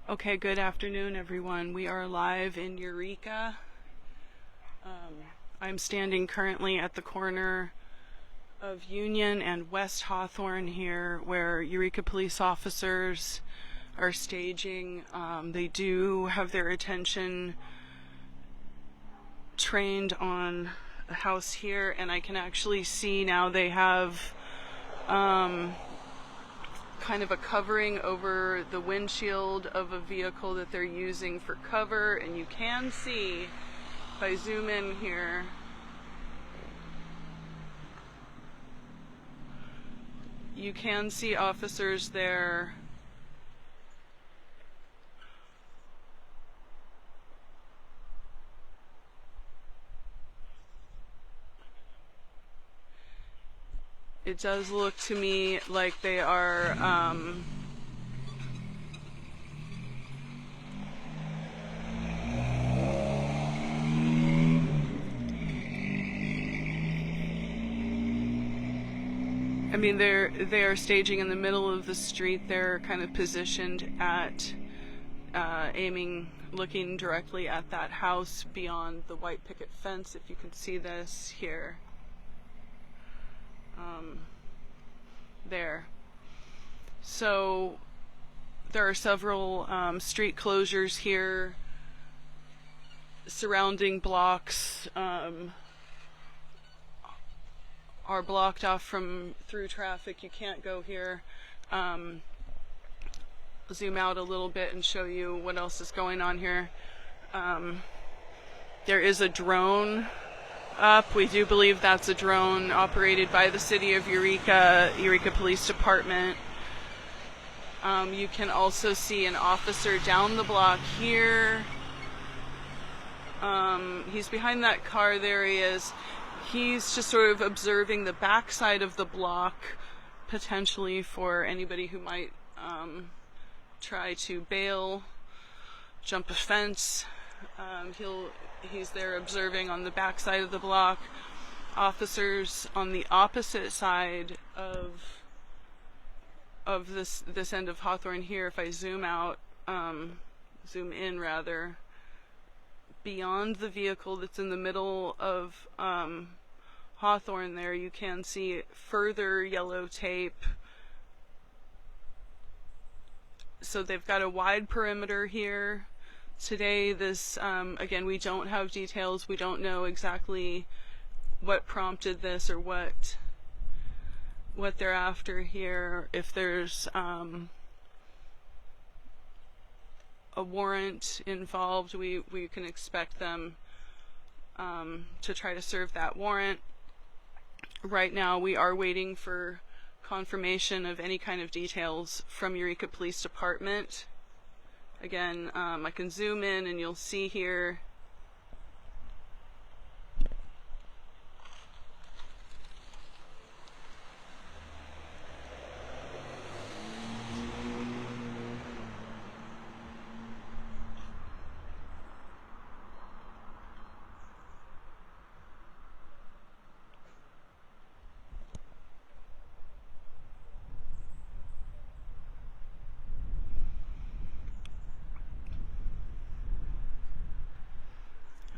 Okay, good afternoon, everyone. We are live in Eureka. I'm standing currently at the corner of Union and West Hawthorne here, where Eureka police officers are staging. They do have their attention trained on a house here, and I can actually see now they have kind of a covering over the windshield of a vehicle that they're using for cover, and you can see, if I zoom in here, you can see officers there. It does look to me like they are they are staging in the middle of the street. They're kind of positioned at looking directly at that house beyond the white picket fence, if you can see this here. There. So there are several street closures here. Surrounding blocks are blocked off through traffic. You can't go here. Zoom out a little bit and show you what else is going on here. There is a drone up. We do believe that's a drone operated by the city of Eureka Police Department. You can also see an officer down the block here. He's behind that car. There he is. He's just sort of observing the backside of the block, potentially for anybody who might try to bail, jump a fence. He's there observing on the back side of the block. Officers on the opposite side of this end of Hawthorne here, if I zoom in rather, beyond the vehicle that's in the middle of Hawthorne there, you can see further yellow tape. So they've got a wide perimeter here. Today, again, we don't have details. We don't know exactly what prompted this or what they're after here. If there's a warrant involved, we can expect them to try to serve that warrant. Right now, we are waiting for confirmation of any kind of details from Eureka Police Department. Again, I can zoom in and you'll see here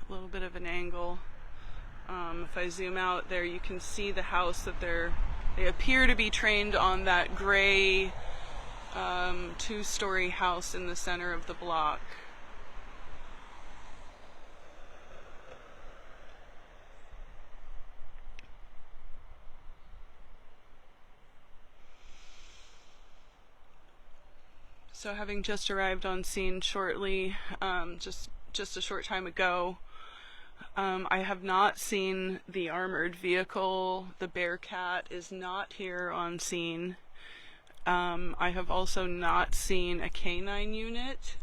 a little bit of an angle. If I zoom out there, you can see the house that they appear to be trained on, that gray two-story house in the center of the block. So having just arrived on scene shortly, just a short time ago, I have not seen the armored vehicle. The Bearcat is not here on scene. I have also not seen a canine unit.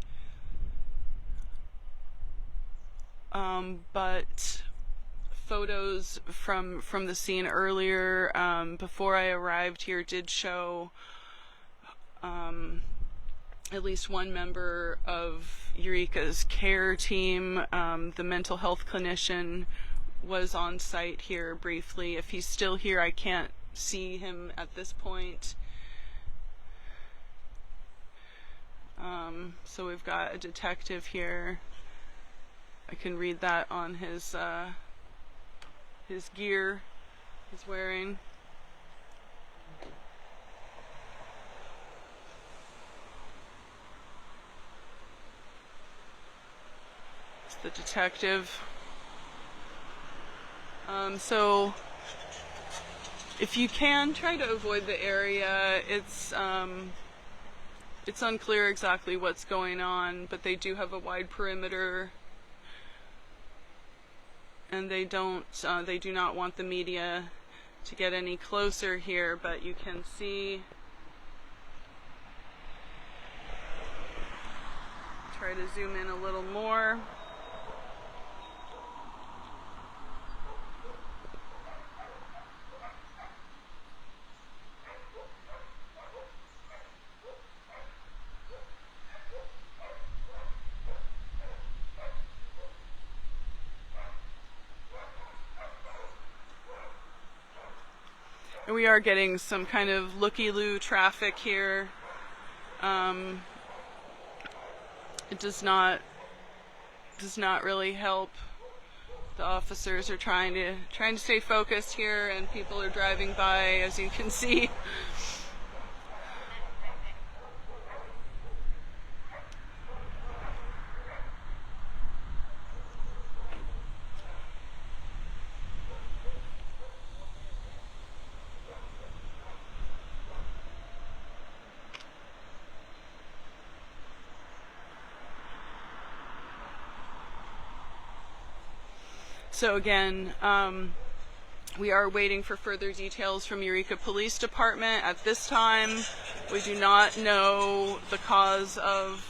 But photos from the scene earlier, before I arrived here, did show at least one member of Eureka's care team. The mental health clinician was on site here briefly. If he's still here, I can't see him at this point. So we've got a detective here. I can read that on his gear he's wearing. It's the detective. So if you can, try to avoid the area. It's unclear exactly what's going on, but they do have a wide perimeter, and they do not want the media to get any closer here, but you can see. Try to zoom in a little more. And we are getting some kind of looky-loo traffic here. It does not really help. The officers are trying to stay focused here, and people are driving by, as you can see. So again, we are waiting for further details from Eureka Police Department. At this time, we do not know the cause of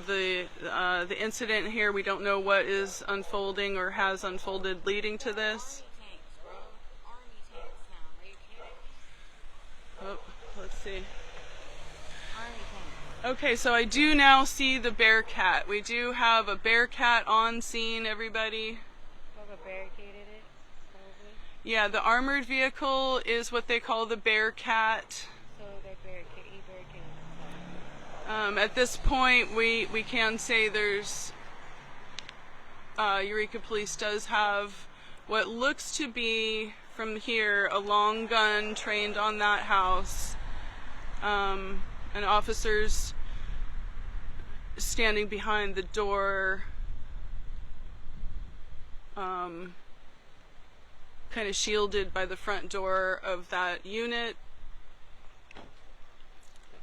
the incident here. We don't know what is unfolding or has unfolded leading to this. Oh, let's see. Okay, so I do now see the Bearcat. We do have a Bearcat on scene, everybody. Barricaded it, probably. Yeah, the armored vehicle is what they call the Bearcat. So they're barricaded. At this point, we can say there's Eureka Police does have what looks to be from here a long gun trained on that house, and officers standing behind the door. Kind of shielded by the front door of that unit.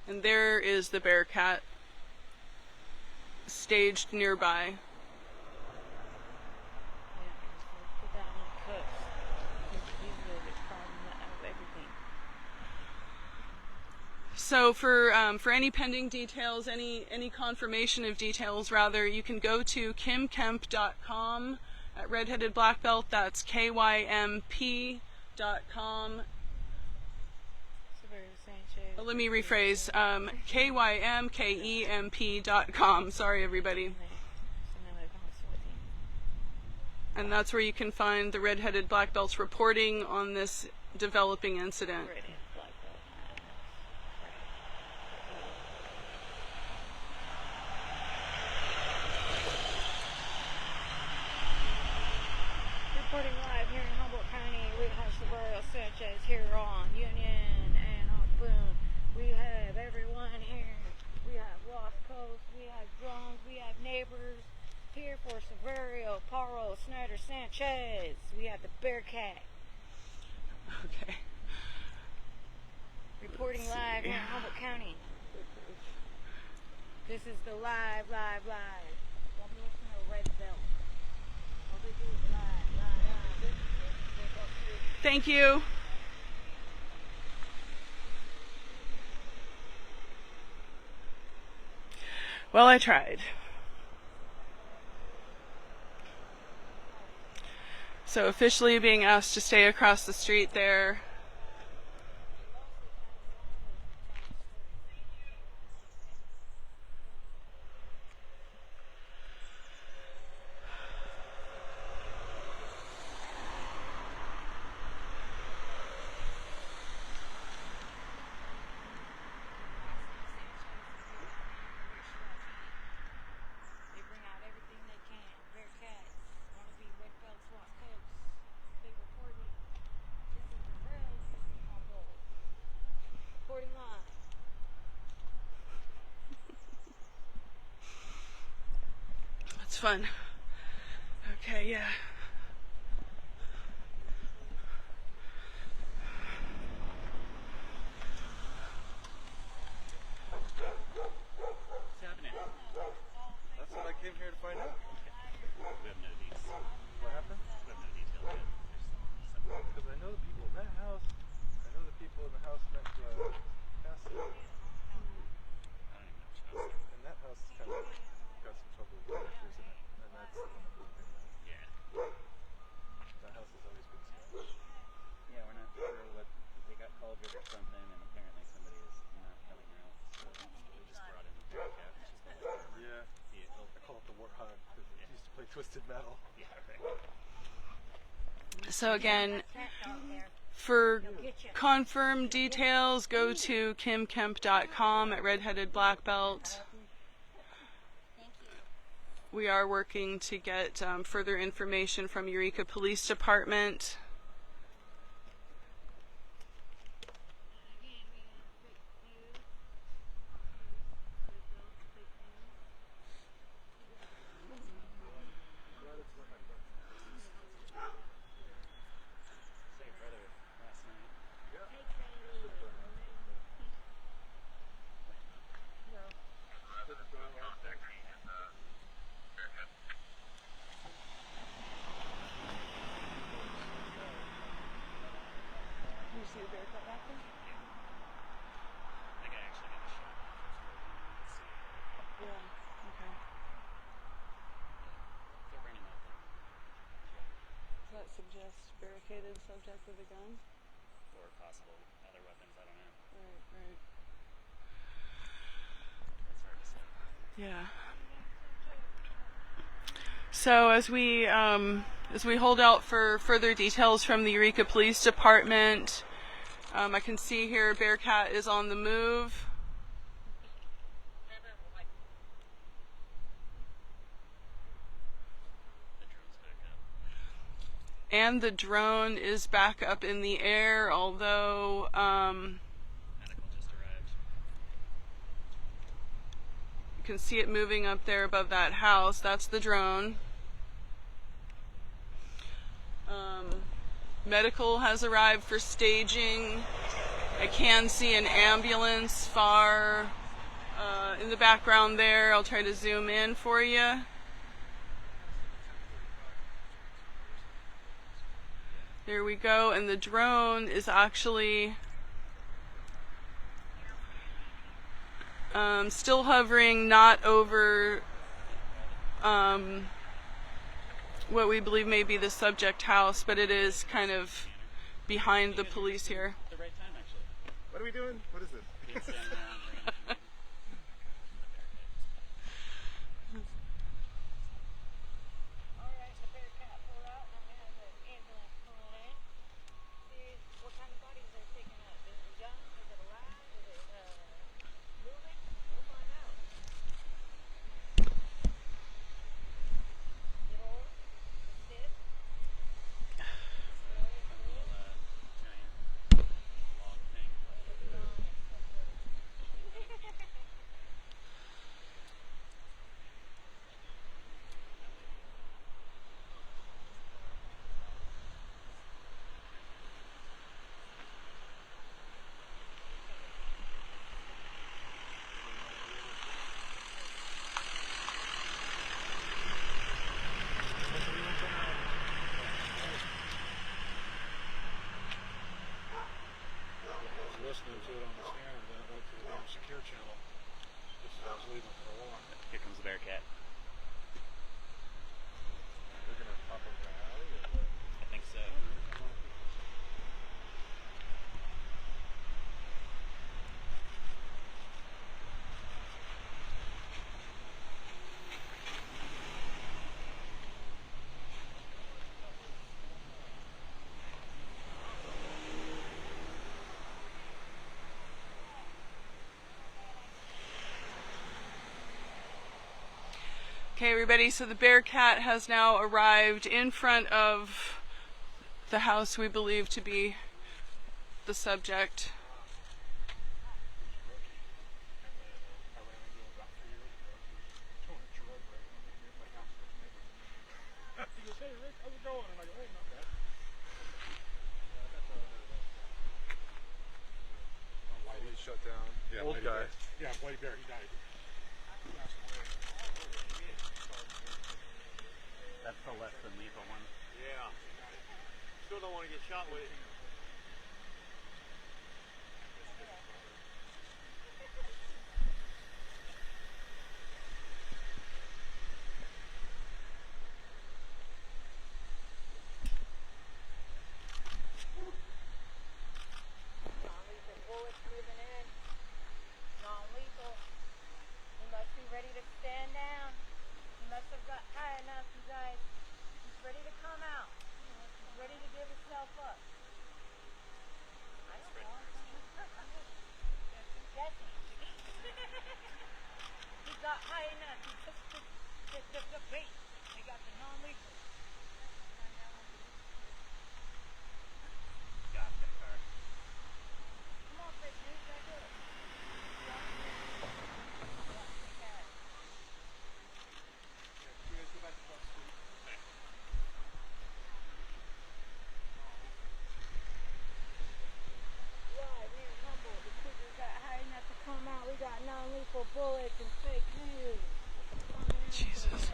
And there is the Bearcat staged nearby. So for any pending details, any confirmation of details rather, you can go to kimkemp.com. At Redheaded Blackbelt, that's KYMP.com. Let me rephrase, KYMKEMP.com. Sorry, everybody. And that's where you can find the Redheaded Blackbelt's reporting on this developing incident. Reporting live here in Humboldt County, we have Severio Sanchez here on Union and Hawthorne. We have everyone here. We have Lost Coast, we have drones, we have neighbors here for Severio, Paro, Snyder, Sanchez. We have the Bearcat. Okay. Reporting live here in Humboldt County. This is the live. Don't be listening to Redheaded. All they do is live. Thank you. Well, I tried. So officially being asked to stay across the street there. fun. Okay, yeah. What's happening? That's what I came here to find out. We have no details. What happened? We have no details yet. There's Because I know the people in that house. I know the people in the house next to Cassie. I don't even know which house. And that house is kind of got some trouble with characters in it. And that's the one that we've been in. Yeah. That house has always been sketch. Yeah, we're not sure what they got called with or something, and apparently somebody is not coming out. So we just brought in the Eureka. It's just a little Yeah. vehicle. I call it the Warthog because it used to play Twisted Metal. Yeah, right. So again, for confirmed details, go to kimkemp.com at Redheaded Blackbelt. We are working to get further information from Eureka Police Department. Saw your brother last night. Did you see the bear cut back there? I think I actually got a shot. Let's see. Yeah, okay. They're running out there. Does that suggest barricaded subject with a gun? Or possible other weapons, I don't know. Right, right. It's hard to say. Yeah. So as we hold out for further details from the Eureka Police Department, I can see here Bearcat is on the move. The drone's back up. And the drone is back up in the air, although Medical just arrived. you can see it moving up there above that house. That's the drone. Medical has arrived for staging. I can see an ambulance far in the background there. I'll try to zoom in for you. There we go, and the drone is actually still hovering, not over what we believe may be the subject house, but it is kind of behind the police here. At the right time, actually. What are we doing? What is this? It's around range. Alright, the Bearcat pulled out, and we have the ambulance pulling in. See what kind of bodies they're picking up. Is it young? Is it alive? Is it moving? We'll find out. Get old? Sit? A little giant log thing. Listening to it on the scanner, then it went to the damn secure channel. Just as I was leaving for a walk. Here comes the Bearcat. They're gonna pop up the alley or what? I think so. Okay, everybody, so the Bearcat has now arrived in front of the house we believe to be the subject. shut down. Yeah, Old Mighty guy. Bear. Yeah, Bloody Bear. He died. He passed away. That's the less than lethal one. Yeah. Still don't want to get shot with it. Non-lethal bullets moving in. Non-lethal. He must be ready to stand down. He must have got high enough, you guys. He's ready to come out. He's ready to give himself up. I don't know. I'm just guessing. He got high enough. He took the bait. They got the non-lethal. Got that car. Come on, big dude. Gotta do it. You guys go back to Bus Street. Right, here in Humboldt, the creatures got high enough to come out. We got non-lethal bullets and fake news. Jesus.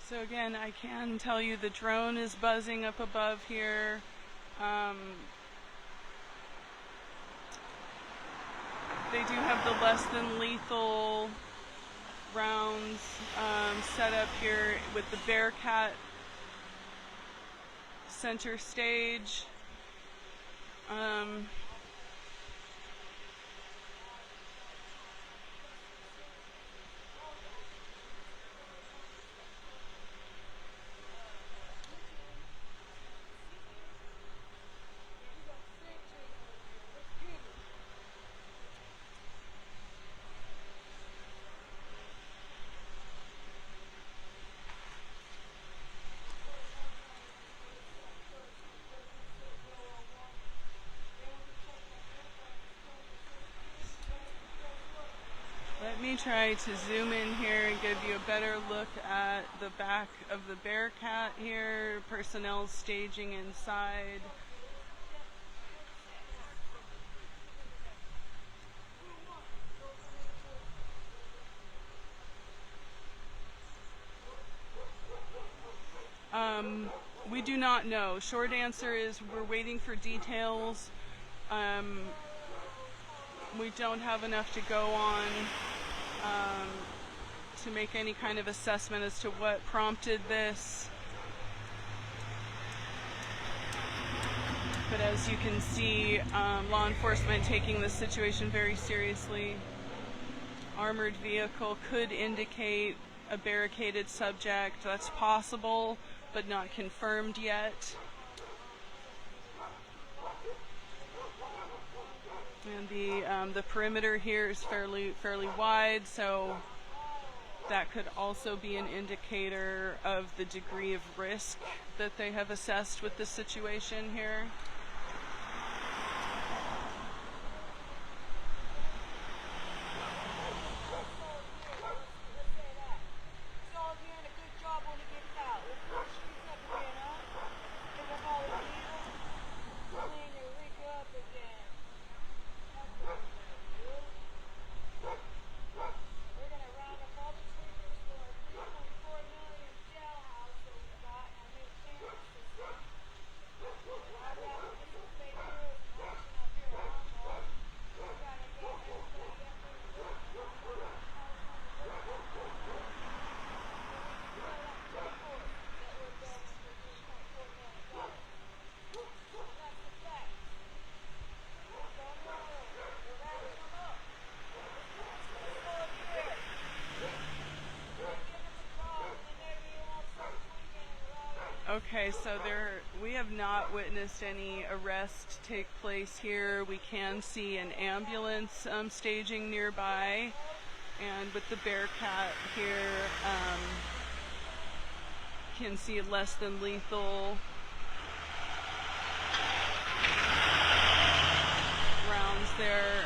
So again, I can tell you the drone is buzzing up above here. They do have the less than lethal rounds set up here with the Bearcat center stage. Let me try to zoom in here and give you a better look at the back of the Bearcat here. Personnel staging inside. We do not know. Short answer is we're waiting for details. We don't have enough to go on to make any kind of assessment as to what prompted this. But as you can see, law enforcement taking this situation very seriously. Armored vehicle could indicate a barricaded subject. That's possible, but not confirmed yet. And the perimeter here is fairly wide, so that could also be an indicator of the degree of risk that they have assessed with the situation here. We're gonna ride Okay, so we have not witnessed any arrest take place here. We can see an ambulance staging nearby, and with the Bearcat here, can see less than lethal rounds there.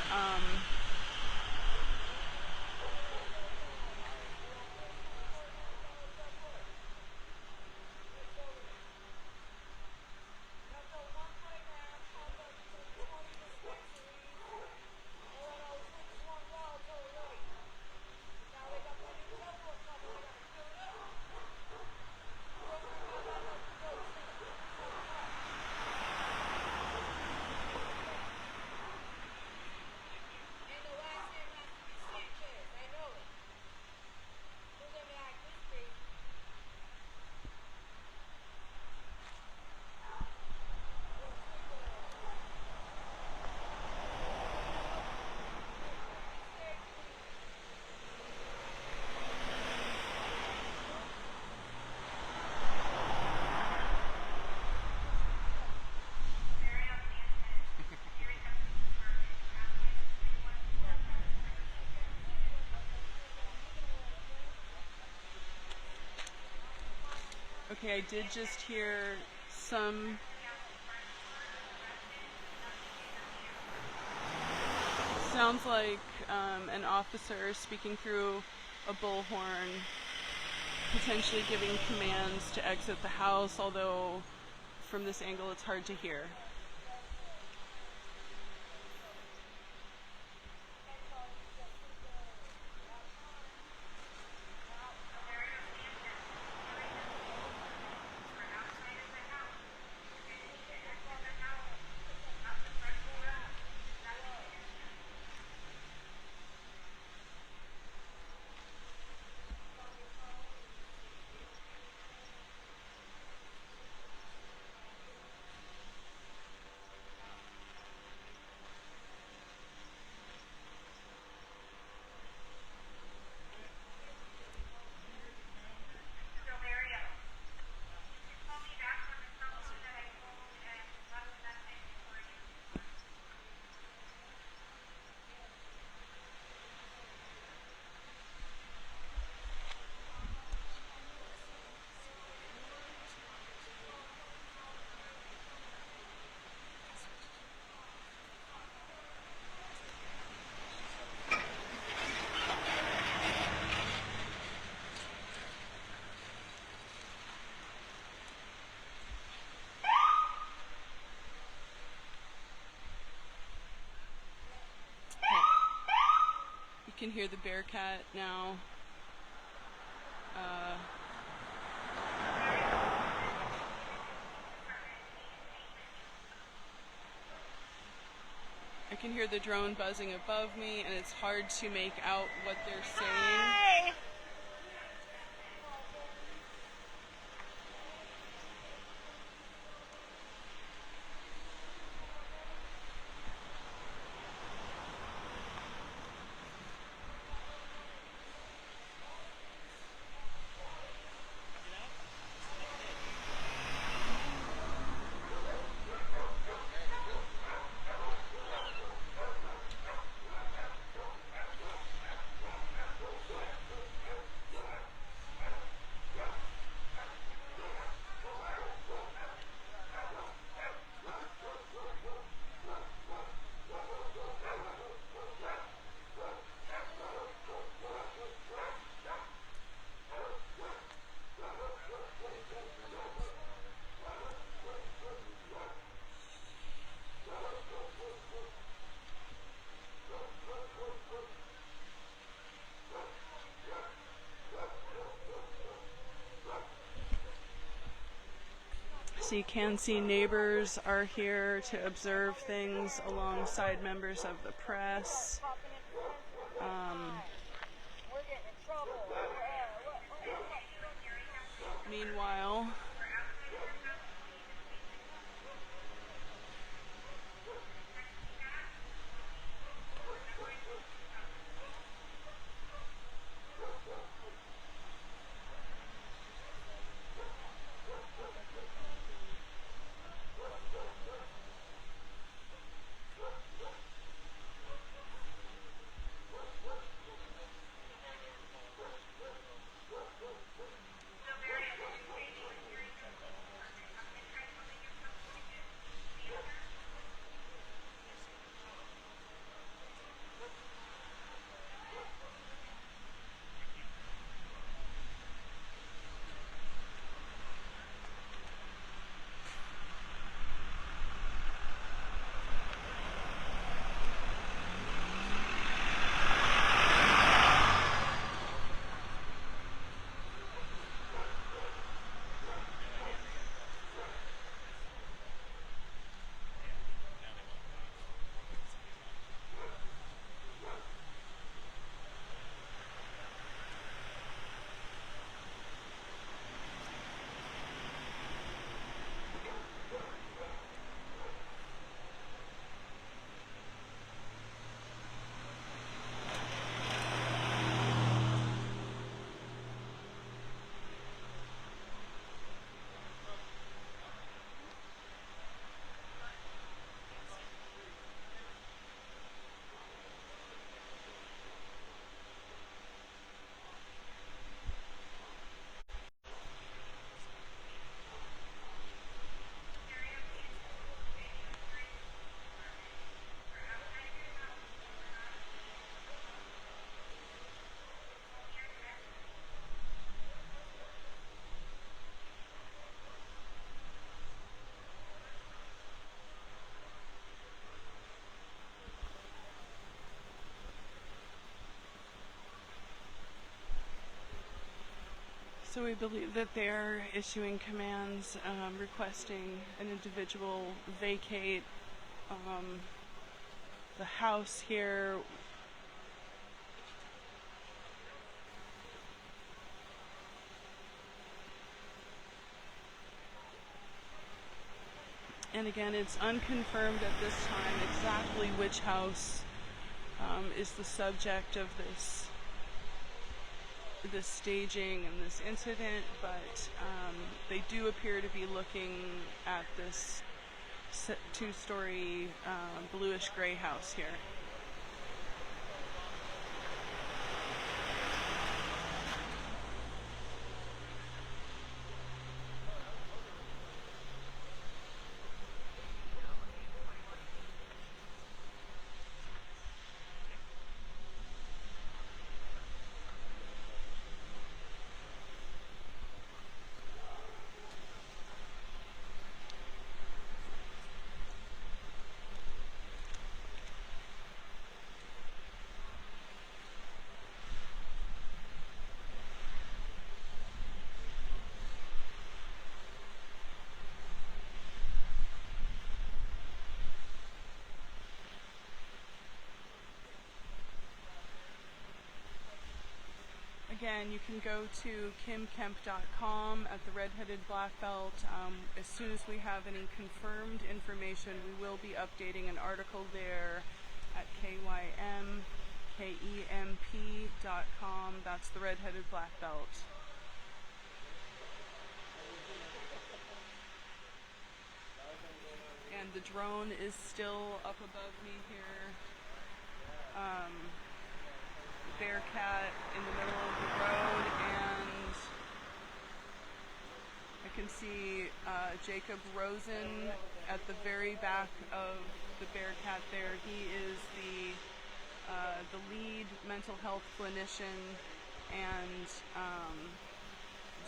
Okay, I did just hear some sounds like an officer speaking through a bullhorn, potentially giving commands to exit the house, although from this angle it's hard to hear. You can hear the Bearcat now. I can hear the drone buzzing above me, and it's hard to make out what they're saying. Hey! So you can see neighbors are here to observe things alongside members of the press. We're getting in trouble. Meanwhile, So we believe that they are issuing commands requesting an individual vacate the house here. And again, it's unconfirmed at this time exactly which house is the subject of this staging and this incident, but they do appear to be looking at this two-story bluish gray house here. Again, you can go to kimkemp.com at the Redheaded Blackbelt. As soon as we have any confirmed information, we will be updating an article there at kymkemp.com. That's the Redheaded Blackbelt. And the drone is still up above me here. Bearcat in the middle of the road, and I can see Jacob Rosen at the very back of the Bearcat there. He is the lead mental health clinician and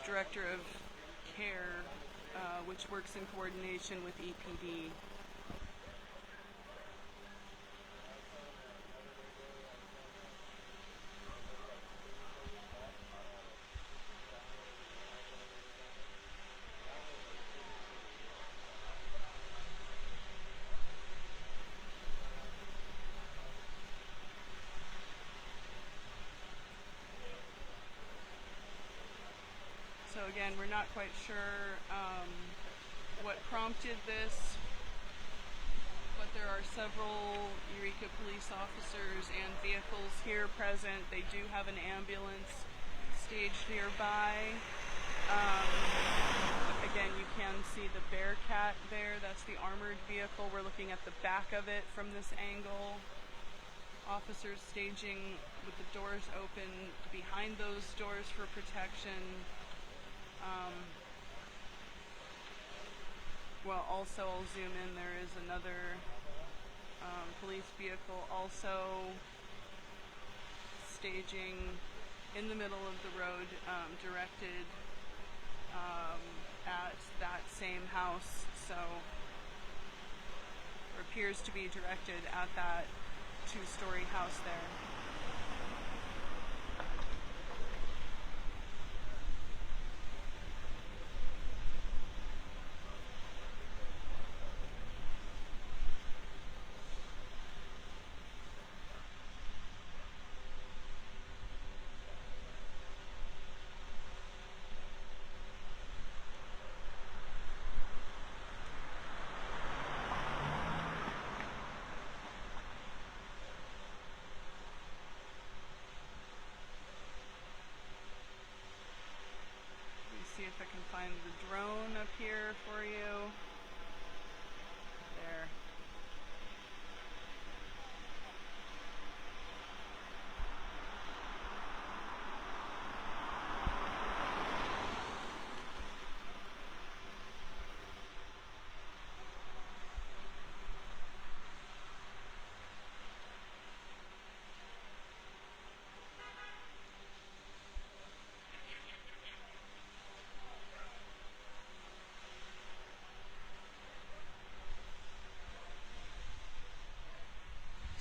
director of care, which works in coordination with EPD. So again, we're not quite sure what prompted this, but there are several Eureka police officers and vehicles here present. They do have an ambulance staged nearby. Again, you can see the Bearcat there. That's the armored vehicle. We're looking at the back of it from this angle. Officers staging with the doors open behind those doors for protection. Well, also I'll zoom in. There is another police vehicle also staging in the middle of the road, directed at that same house. So, or appears to be directed at that two-story house there. See if I can find the drone up here for you. There.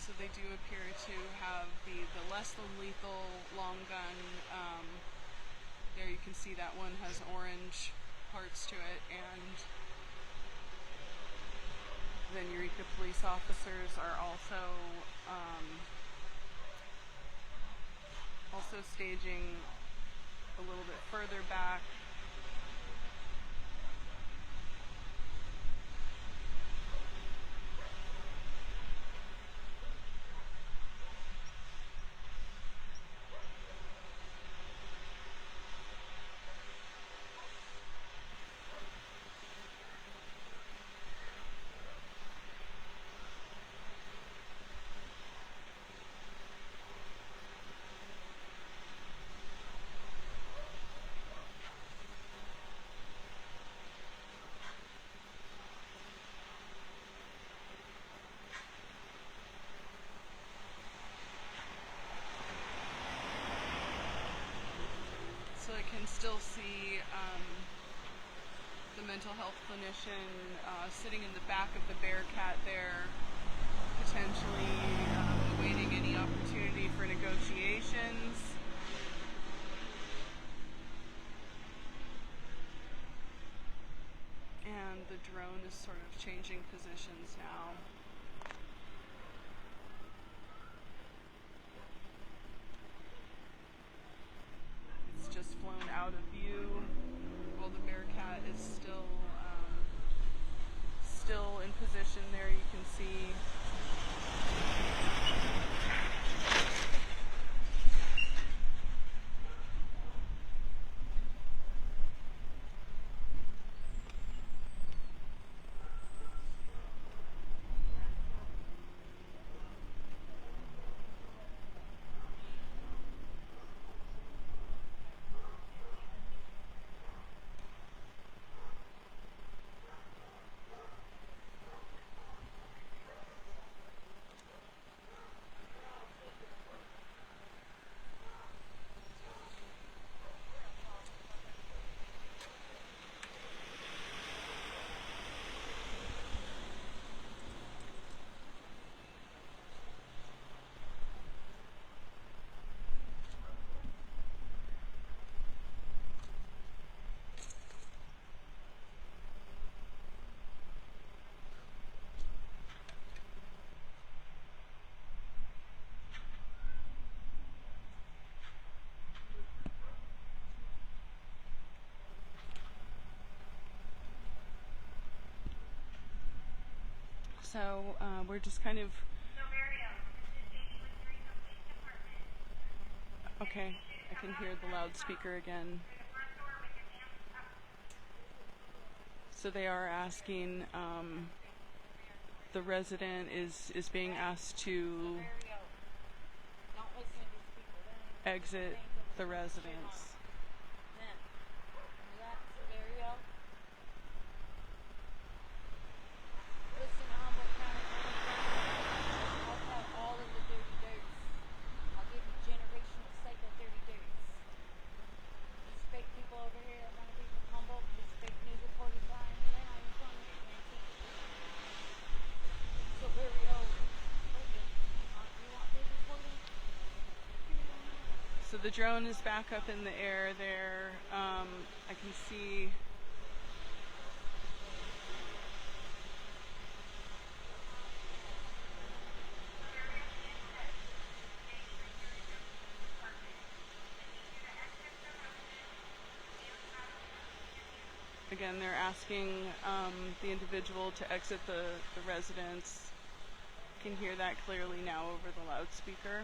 So they do appear to have the less than lethal long gun there you can see that one has orange parts to it, and then Eureka police officers are also staging a little bit further back. So I can still see the mental health clinician sitting in the back of the Bearcat there, potentially awaiting any opportunity for negotiations. And the drone is sort of changing positions now. It's just flown out of view while the Bearcat is still in position there, you can see. So we're just kind of... Okay, I can hear the loudspeaker again. So they are asking, the resident is being asked to exit the residence. Listen, Humboldt County, I'll have all of the dirty dirts. I'll give you generational cycle dirty dirts. These fake people over here that want to be from Humboldt, these fake news reporters lying, they're not even from here, man. So very old. You want this reporting? So the drone is back up in the air there. I can see... Again, they're asking the individual to exit the residence. You can hear that clearly now over the loudspeaker.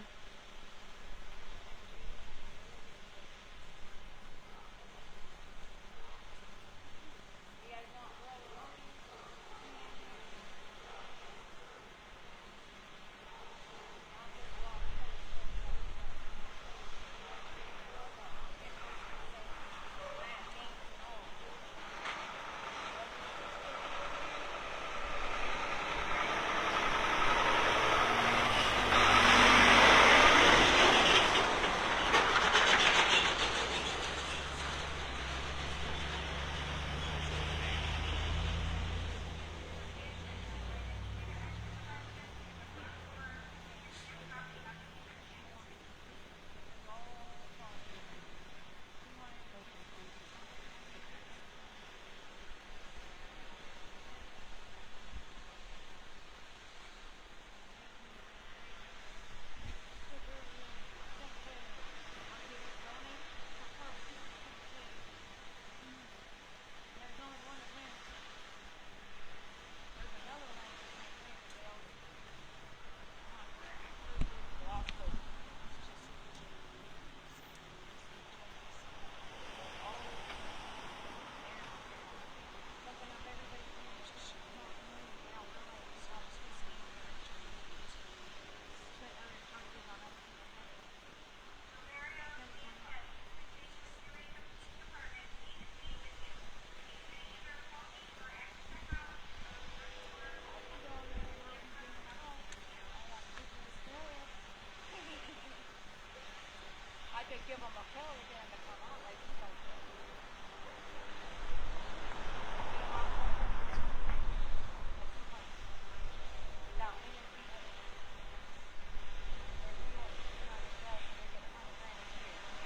to give them a call to get them to come out like you guys did. Now,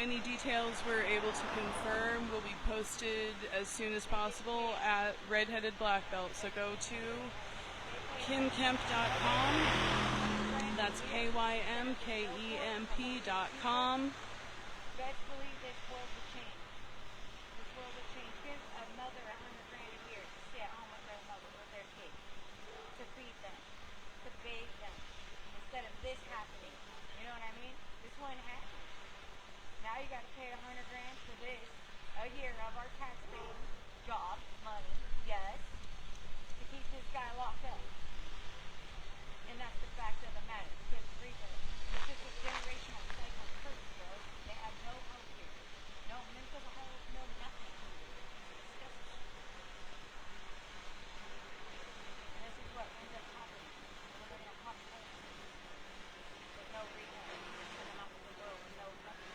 Any details we're able to confirm will be posted as soon as possible at Redheaded Blackbelt. So go to kimkemp.com. That's KYMKEMP.com. best believe this world will change. This world will change. Give a mother $100,000 a year to stay at home with their mother, with their kids, to feed them, to bathe them, instead of this happening. You know what I mean? This wouldn't happen. Now you got to pay $100,000 for this, a year of our taxpaying job money, yes, to keep this guy locked up. And that's the fact of the matter. Because it's just a generational cycle curse, bro. They have no health care, no mental health, no nothing. It's disgusting. And this is what ends up happening. We're living in hospitals with no rehab. We're sending them out to the world with no nothing.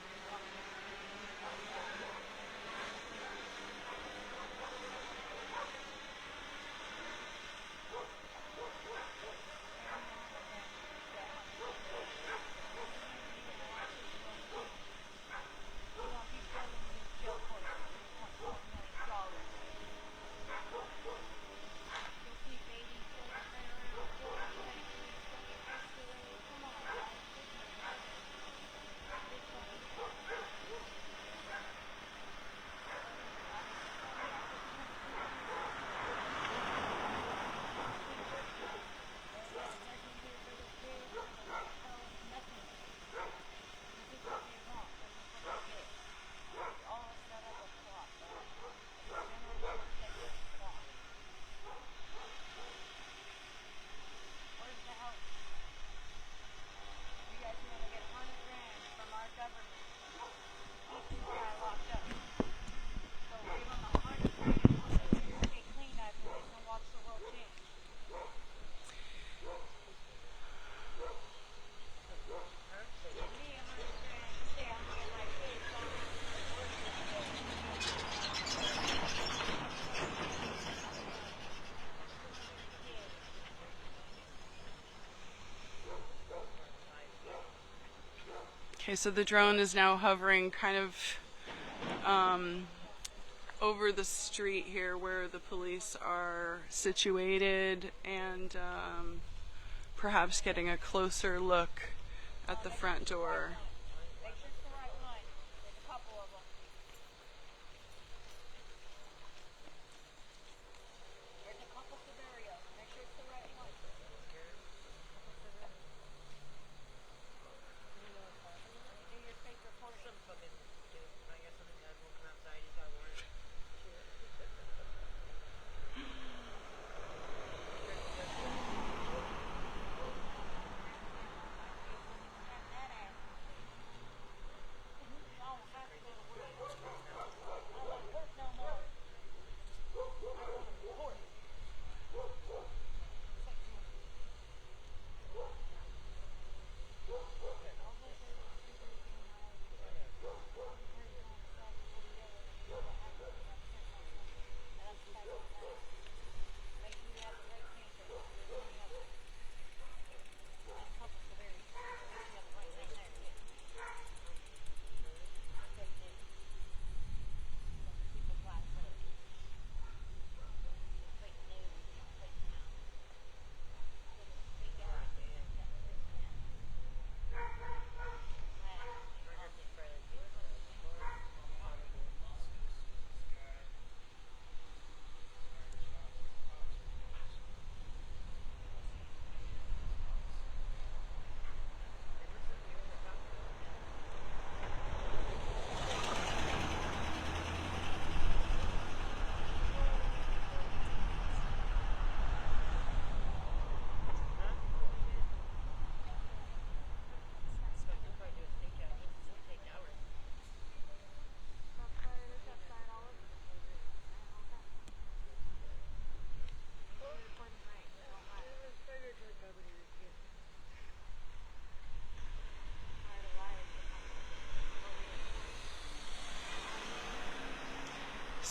Okay, so the drone is now hovering kind of over the street here where the police are situated, and perhaps getting a closer look at the front door. Make sure it's the right one. There's a couple of them. There's a couple scenarios. Make sure it's the right one. Do your fake reporting.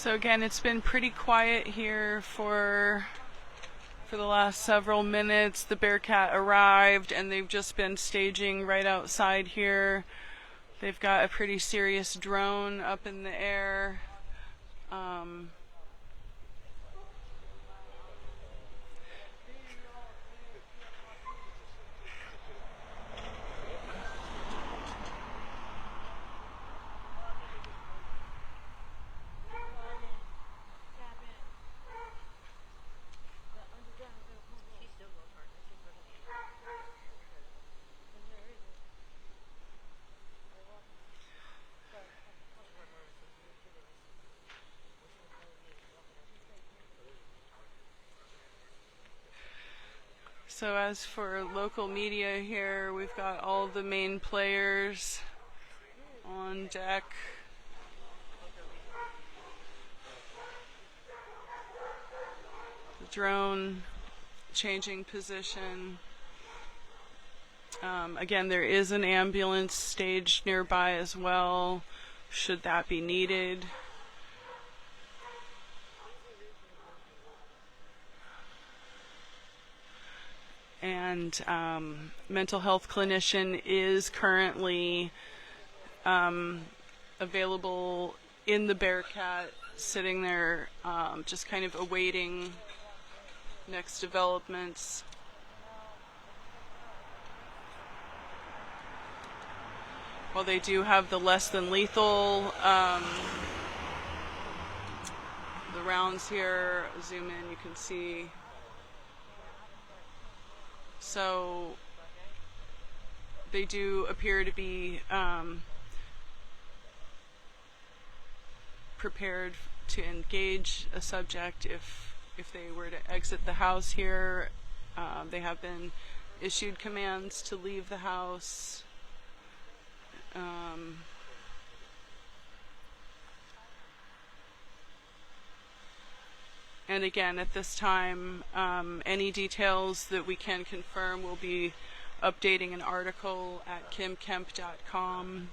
So again, it's been pretty quiet here for the last several minutes. The Bearcat arrived and they've just been staging right outside here. They've got a pretty serious drone up in the air. So as for local media here, we've got all the main players on deck. The drone changing position. Again, there is an ambulance staged nearby as well, should that be needed. And mental health clinician is currently available in the Bearcat, sitting there just kind of awaiting next developments. While they do have the less than lethal the rounds here, zoom in, you can see. So they do appear to be prepared to engage a subject if they were to exit the house here. They have been issued commands to leave the house. And again, at this time, any details that we can confirm, will be updating an article at kimkemp.com.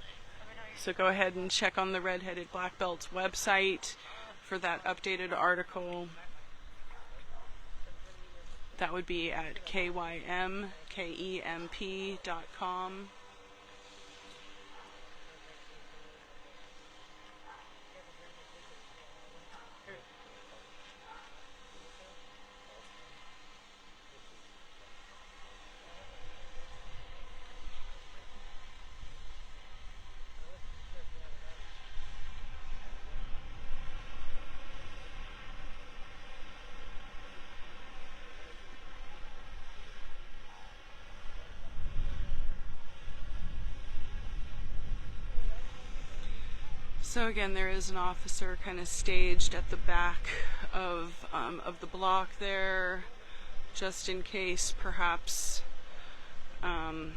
So go ahead and check on the Redheaded Blackbelt's website for that updated article. That would be at kymkemp.com. So again, there is an officer kind of staged at the back of the block there, just in case perhaps a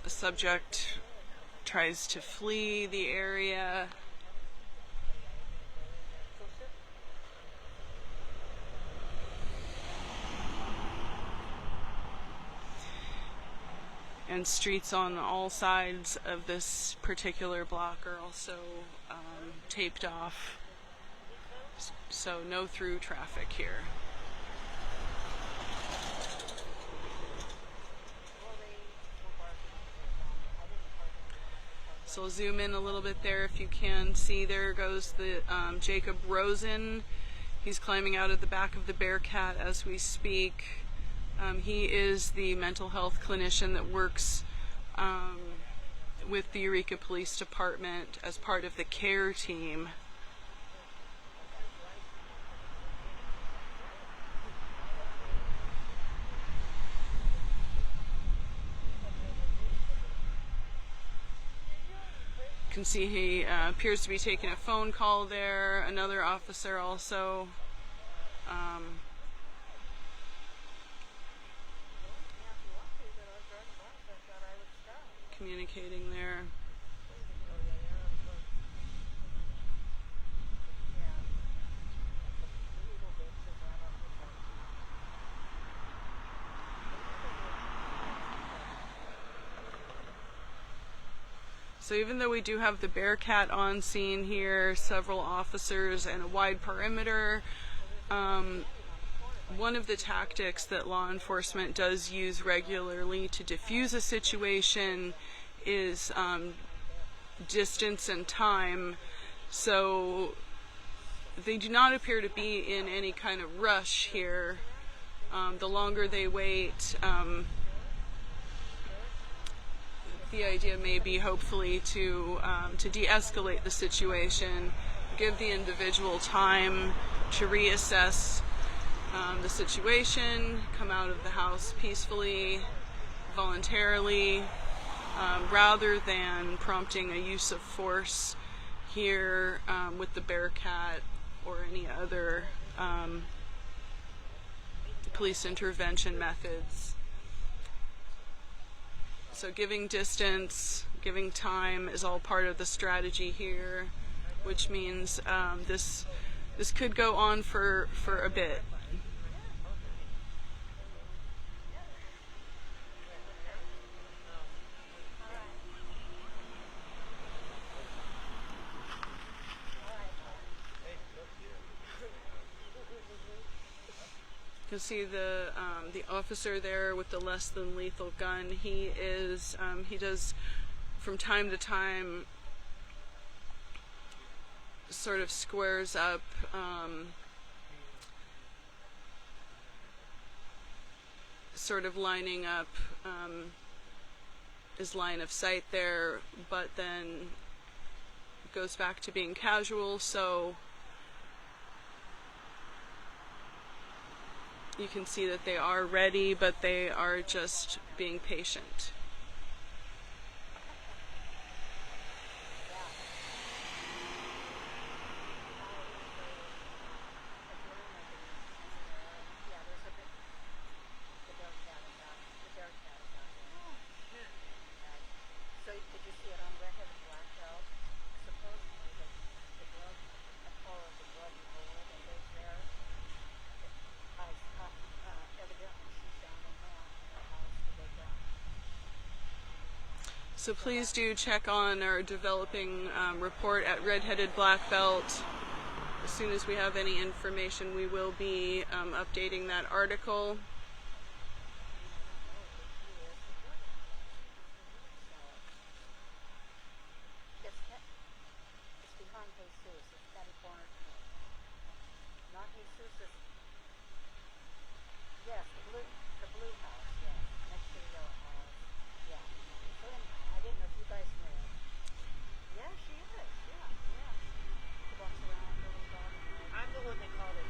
subject tries to flee the area. And streets on all sides of this particular block are also taped off, so no through traffic here. So I'll zoom in a little bit there if you can see. There goes the Jacob Rosen. He's climbing out of the back of the Bearcat as we speak. He is the mental health clinician that works with the Eureka Police Department as part of the care team. You can see he appears to be taking a phone call there. Another officer also communicating there. So even though we do have the Bearcat on scene here, several officers and a wide perimeter, one of the tactics that law enforcement does use regularly to diffuse a situation is distance and time. So they do not appear to be in any kind of rush here. The longer they wait, the idea may be hopefully to de-escalate the situation, give the individual time to reassess the situation, come out of the house peacefully, voluntarily, rather than prompting a use of force here with the Bearcat or any other police intervention methods. So giving distance, giving time is all part of the strategy here, which means this could go on for a bit. You can see the officer there with the less than lethal gun. He does from time to time sort of squares up sort of lining up his line of sight there, but then goes back to being casual. So you can see that they are ready, but they are just being patient. So did you see it on Redheaded, Blackbelt? Supposedly the drug, a car of the drug lord that lives there. Evidently she's down in her house to go down. So please do check on our developing report at Redheaded Blackbelt. As soon as we have any information, we will be updating that article. It's behind Jesus. It's got a corner to it. Not Jesus. Yes, the blue house. Yes, next to the yellow house. Yeah. So anyhow, I didn't know if you guys knew. Yeah, she is. Yeah, yeah. She walks around, little dog. I'm the one that called it.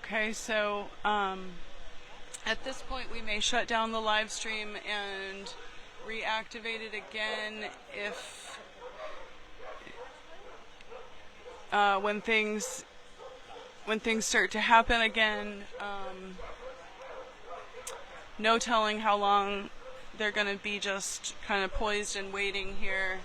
Okay, so at this point we may shut down the live stream and reactivate it again if when things start to happen again. No telling how long they're going to be just kind of poised and waiting here.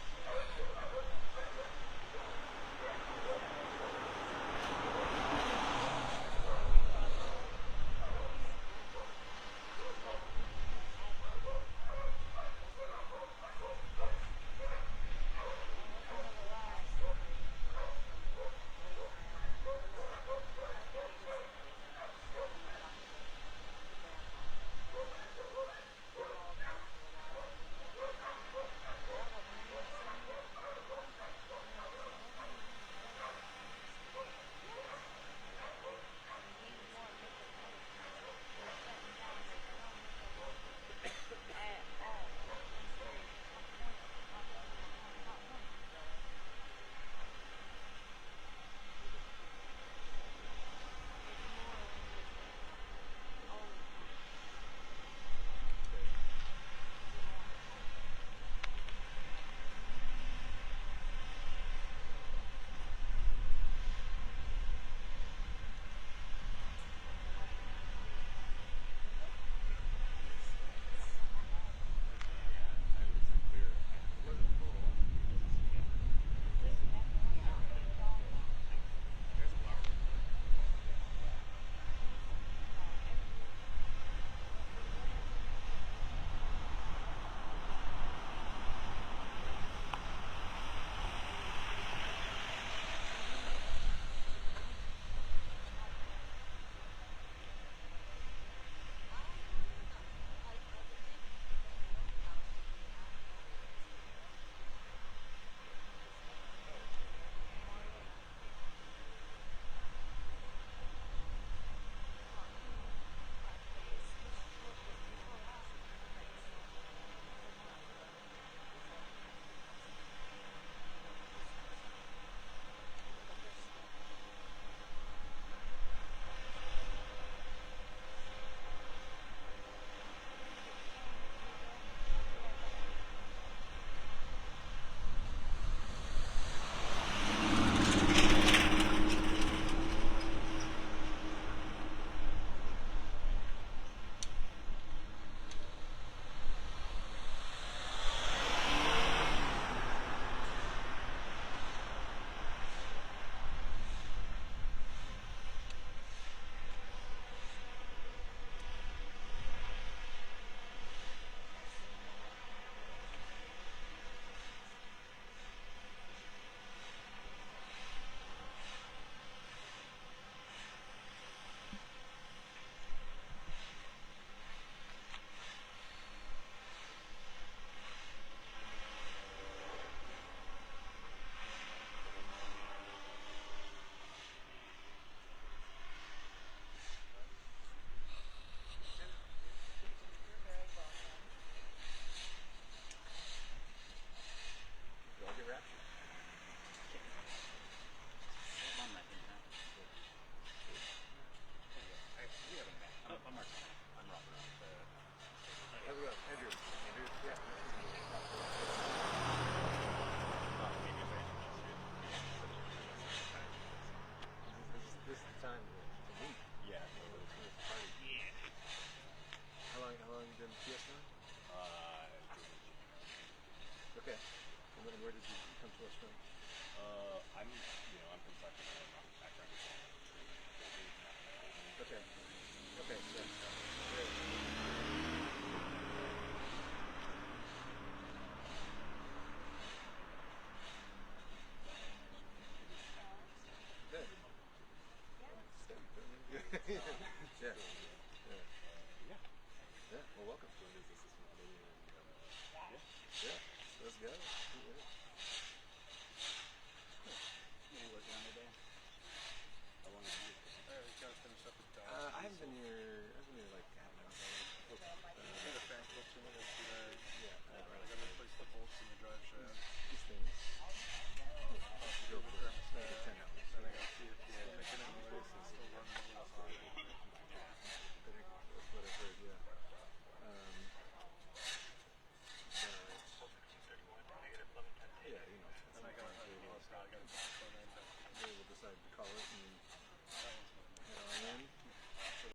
Let's go.